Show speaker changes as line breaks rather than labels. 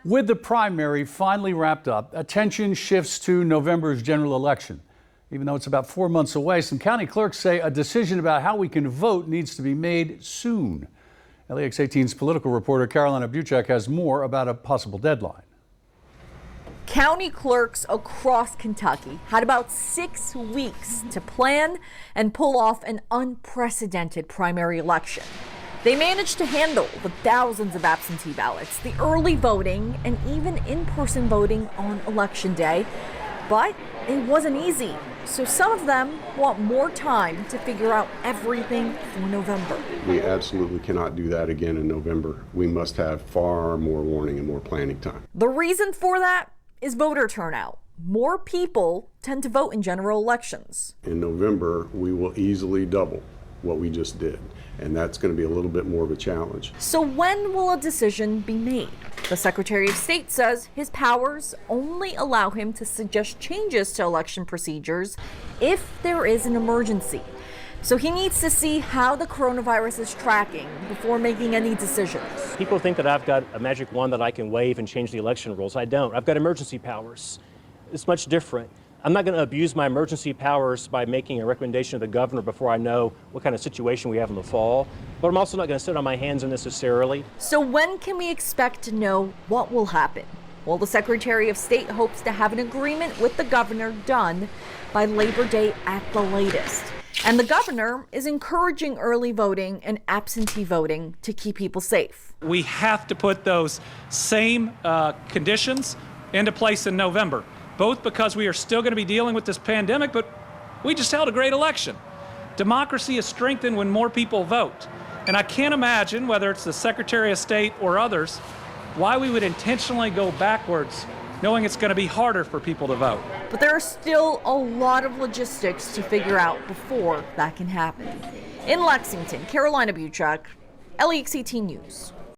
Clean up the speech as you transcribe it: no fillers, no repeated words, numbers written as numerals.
With the primary finally wrapped up, attention shifts to November's general election. Even though it's about 4 months away, some county clerks say a decision about how we can vote needs to be made soon. LEX 18's political reporter Carolina Buchek has more about a possible deadline.
County clerks across Kentucky had about 6 weeks to plan and pull off an unprecedented primary election. They managed to handle the thousands of absentee ballots, the early voting, and even in-person voting on Election Day. But it wasn't easy. So some of them want more time to figure out everything for November.
We absolutely cannot do that again in November. We must have far more warning and more planning time.
The reason for that is voter turnout. More people tend to vote in general elections.
In November, we will easily double what we just did, and that's going to be a little bit more of a challenge.
So when will a decision be made? The Secretary of State says his powers only allow him to suggest changes to election procedures if there is an emergency. So he needs to see how the coronavirus is tracking before making any decisions.
People think that I've got a magic wand that I can wave and change the election rules. I don't. I've got emergency powers. It's much different. I'm not going to abuse my emergency powers by making a recommendation to the governor before I know what kind of situation we have in the fall. But I'm also not going to sit on my hands unnecessarily.
So when can we expect to know what will happen? Well, the Secretary of State hopes to have an agreement with the governor done by Labor Day at the latest. And the governor is encouraging early voting and absentee voting to keep people safe.
We have to put those same conditions into place in November, both because we are still going to be dealing with this pandemic, but we just held a great election. Democracy is strengthened when more people vote. And I can't imagine, whether it's the Secretary of State or others, why we would intentionally go backwards, knowing it's going to be harder for people to vote.
But there are still a lot of logistics to figure out before that can happen. In Lexington, Carolina Buchek, LEX 18 News.